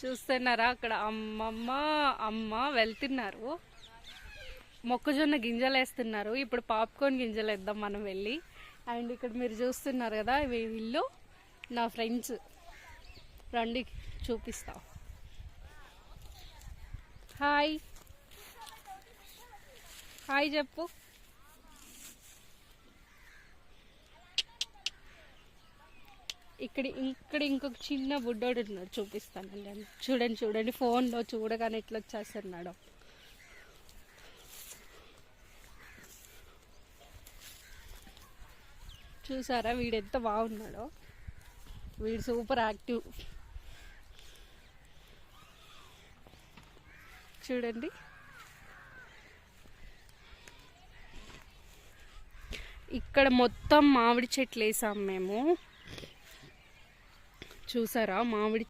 చూస్తున్నారా అక్కడ అమ్మ వెళ్తున్నారు, మొక్కజొన్న గింజలు వేస్తున్నారు. ఇప్పుడు పాప్కార్న్ గింజలు వేద్దాం మనం వెళ్ళి. అండ్ ఇక్కడ మీరు చూస్తున్నారు కదా, వీళ్ళు నా ఫ్రెండ్స్. రండి చూపిస్తా. హాయ్ హాయ్ చెప్పు. ఇక్కడ ఇంకొక చిన్న బుడ్డోడు ఉన్నాడు, చూపిస్తానండి. చూడండి ఫోన్లో చూడగానే ఎట్లా వచ్చేస్తున్నాడు. చూసారా వీడు ఎంత బాగున్నాడో. వీడు సూపర్ యాక్టివ్. చూడండి. ఇక్కడ మొత్తం మామిడి చెట్లు వేసాం మేము. చూసారా మామిడి